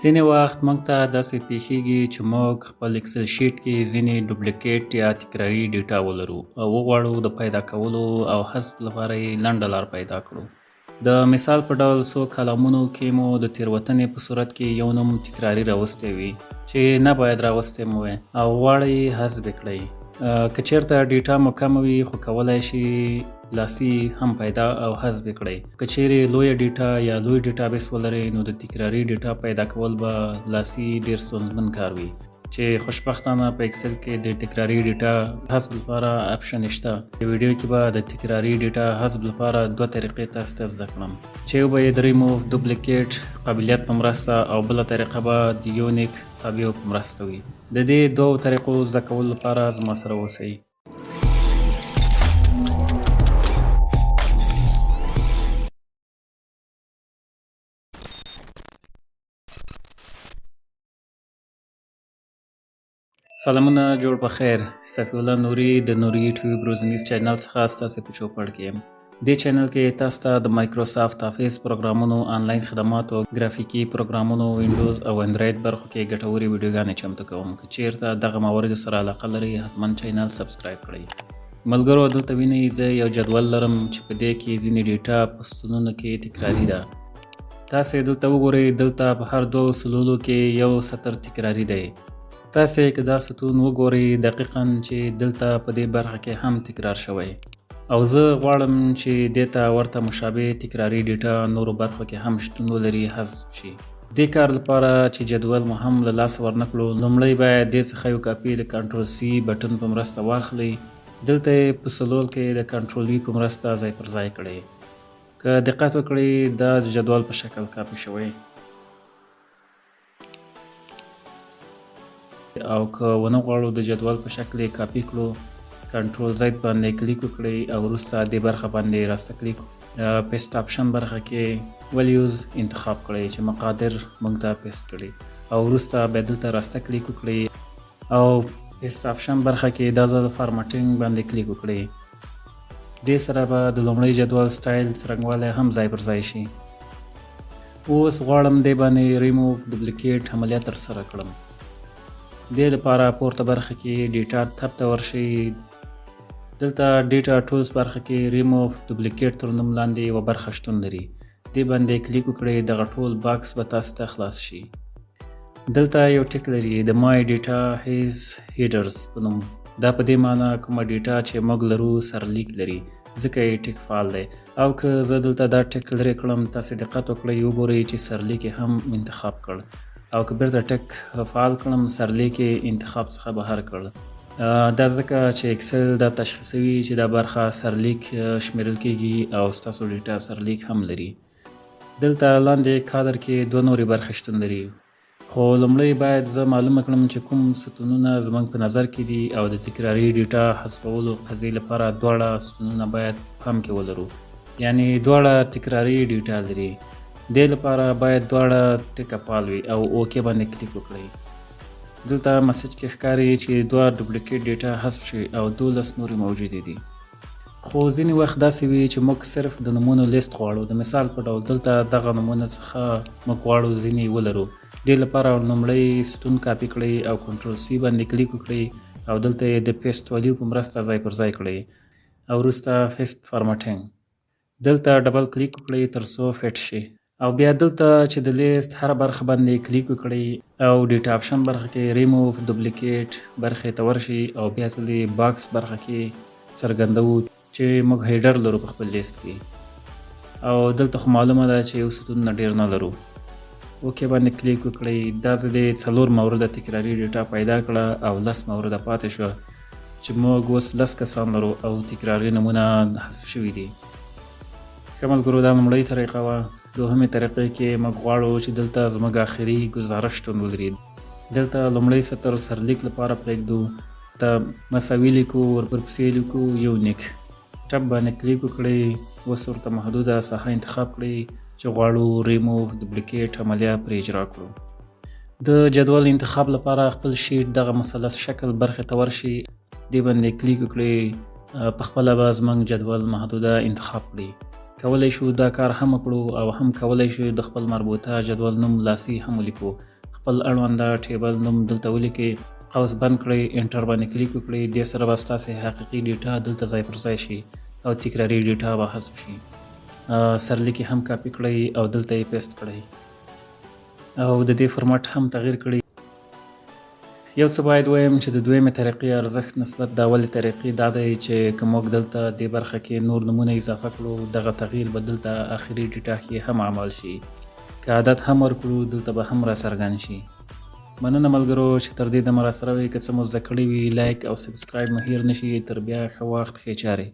ځینې وخت موږ ته داسې پیښیږي چې موږ خپل اکسل شیټ کې ځینې ډوپلیکیټ یا تکراري ډیټا ولرو او وغواړو د پیدا کولو او حذف لپاره یې لنډه لار پیدا کړو. د مثال په ډول څو کالمونو کې مو د تېروتنې په صورت کې یو نوم تکراري راوستی وي چې نه باید راوستی مو وي او غواړئ یې حذف کړئ. که چیرته ډیټا مو کمه وي خو کولی شي لاسي هم پیدا او حذف کړئ. که چیرې لویه ډیټا یا لوی ډیټابیس ولرئ نو د تکراري ډیټا پیدا کول به لاسي ډیر ستونزمن کار وي چې خوشبختانه په اکسل کې د تکراري ډیټا حذف لپاره اپشن شته. په ویډیو کې به د تکراري ډیټا حذف لپاره دوه طریقې تاسو ته زده کړم چې یو به یې د ریموو دوپلیکیټ قابلیت په مرسته او بله طریقه به د یونیک تابعو په مرسته وي. د دې دوو طریقو زده کولو لپاره زما سره اوسئ. سلامونه، جوړ په خیر. صفی الله نوري د نوري یوټیوب روزنیز چینل څخه ستاسو په چوپړ کې یم. دې چینل کې تاسو ته د مایکروسافت افیس پروګرامونو، آنلاین خدماتو، ګرافیکي پروګرامونو، وینډوز او انډراید برخو کې ګټورې ویډیوګانې چمتو کوم. که چیرته دغه موارد سره علاقه لرئ حتما چینل سبسکرایب کړئ. ملګرو، دلته وینئ زه یو جدول لرم چې په دې کې ځینې ډیټا په ستونونو کې تکراري ده. تاسې دلته وګورئ، دلته په هر دوه سلولو کې یو سطر تکراري دی. تاسې که دا ستون وګورئ دقیقاً چې دلته په دې برخه کې هم تکرار شوی او زه غواړم چې دې ته ورته مشابه تکراري ډیټا نورو برخو کې هم شتون ولري، حذف شي. دې کار لپاره چې جدول مو هم له لاسه ورنکړو، لومړی باید دې څخه یو کاپي د کنټرول سی بټن په مرسته واخلئ. دلته یې په سلول کې د کنټرول وي په مرسته ځای پر ځای کړئ. که دقت وکړئ دا د جدول په شکل کاپي شوی او که ونه غواړو د جدول په شکل کاپي کړو، کنټرول زید باندې کلیک وکړئ او وروسته دې برخه باندې راسته کلیک پیسټ آپشن برخه کې ولیوز انتخاب کړئ چې مقادر موږ ته پیسټ کړي او وروسته بیا دلته راسته کلیک وکړئ او پیسټ آپشن برخه کې دا ځل فارمټینګ باندې کلیک وکړئ. دې سره به د لومړي جدول سټایل څرنګوالی هم ځای پر ځای شي. اوس غواړم دې باندې ریموو دوپلیکیټ عملیات ترسره کړم. دې لپاره پورته برخه کې ډیټا تب ته ورشئ. دلته ډیټا ټولز برخه کې ریموو دوپلیکیټ تر نوم لاندې یوه برخه شتون لري. دې باندې کلیک وکړئ، دغه ټول باکس به تاسو ته خلاص شي. دلته یو ټیک لري د مای ډیټا هیز هیډرز په نوم. دا په دې معنی کومه ډیټا چې موږ لرو سرلیک لري، ځکه یې ټیک فعال دی. او که زه دلته دا ټیک لرې کړم، تاسې دقت وکړئ وګورئ چې سرلیک یې هم انتخاب کړ او که بیرته ټک فعال کړم سرلیک انتخاب څخه بهر کړ. دا ځکه چې اکسل دا تشخیصوي چې دا برخه سرلیک شمیرل کیږي او ستاسو ډیټا سرلیک هم لري. دلته لاندې کادر کې دوه نورې برخې شتون لري، خو لومړی باید زه معلومه کړم چې کوم ستونونه زموږ په نظر کې دي او د تکراري ډیټا حذفولو قضیې لپاره دواړه ستونونه باید پام کې ولرو، یعنی دواړه تکراري ډیټا لري. دې لپاره باید دواړه ټکه فعال وي او اوکې باندې کلیک وکړئ. دلته مسج کې ښکاري چې دوه ډوپلیکیټ ډیټا حذف شي او 12 نورې موجودې دي. خو ځینې وخت داسې وي چې موږ صرف د نومونو لیست غواړو. د مثال په ډول دلته دغه نومونه څخه موږ غواړو ځینې ولرو. دې لپاره لومړی ستون کاپي کړئ او کنټرول سی باندې کلیک وکړئ او دلته یې د پیسټ ولیو په مرسته ځای پر ځای کړئ او وروسته پیسټ فارمټینګ. دلته ډبل کلیک وکړئ تر څو فټ شي او بیا دلته چې د لیست هر برخه باندې کلیک وکړئ او ډیټا آپشن برخه کې ریموو دوپلیکیټ برخه ته ورشئ او بیا ځلې باکس برخه کې څرګندوو چې موږ هیډر لرو په خپل لیست کې او دلته خو معلومه ده چې یو ستون نه ډیر نه لرو. اوکې باندې کلیک وکړئ. دا ځلې 4 مورده تکراري ډیټا پیدا کړه او 10 مورده پاتې شوه چې موږ اوس 10 کسان لرو او تکراري نمونه حذف شوي دي. ښه ملګرو، دا لومړۍ طریقه وه. دوهمې طریقې کې موږ غواړو چې دلته زموږ آخري ګزارش شتون ولري. دلته لومړی سطر سرلیک لپاره پرېږدو، ته مساوي لیکو، ورپسې لیکو یونیک. ټب باندې کلیک وکړئ، اوس ورته محدوده ساحه انتخاب کړئ چې غواړو ریموو دوپلیکیټ عملیه پرې اجرا کړو. د جدول انتخاب لپاره خپل شیټ دغه مثلث شکل برخې ته ورشئ، دې باندې کلیک وکړئ، په خپله به زموږ جدول محدوده انتخاب کړئ. کولی شو دا کار هم وکړو او هم کولی شو د خپل مربوطه جدول نوم لاسي هم ولیکو. خپل اړونده ټیبل نوم دلته ولیکئ، قوس بند کړئ، انټر باندې کلیک وکړئ. دې سره به ستاسې حقیقي ډیټا دلته ځای پر ځای شي او تکراري ډیټا به حذف شي. سرلیکې هم کاپي کړئ او دلته یې پیسټ کړئ او د دې فرمټ هم تغییر کړئ. یو څه باید وایم چې د دویمې طریقې ارزښت نسبت د اولې طریقې دا دی چې که موږ دلته دې برخه کې نور نومونه اضافه کړو، دغه تغییر به دلته آخري ډیټا کې هم عمل شي. که عدد هم ورکړو دلته به هم راڅرګند شي. مننه ملګرو چې تر دې دمه راسره وئ. که څه مو زده کړي وي لایک او سبسکرایب مه هېر نه شي. تر بیا ښه وخت ښې چارې.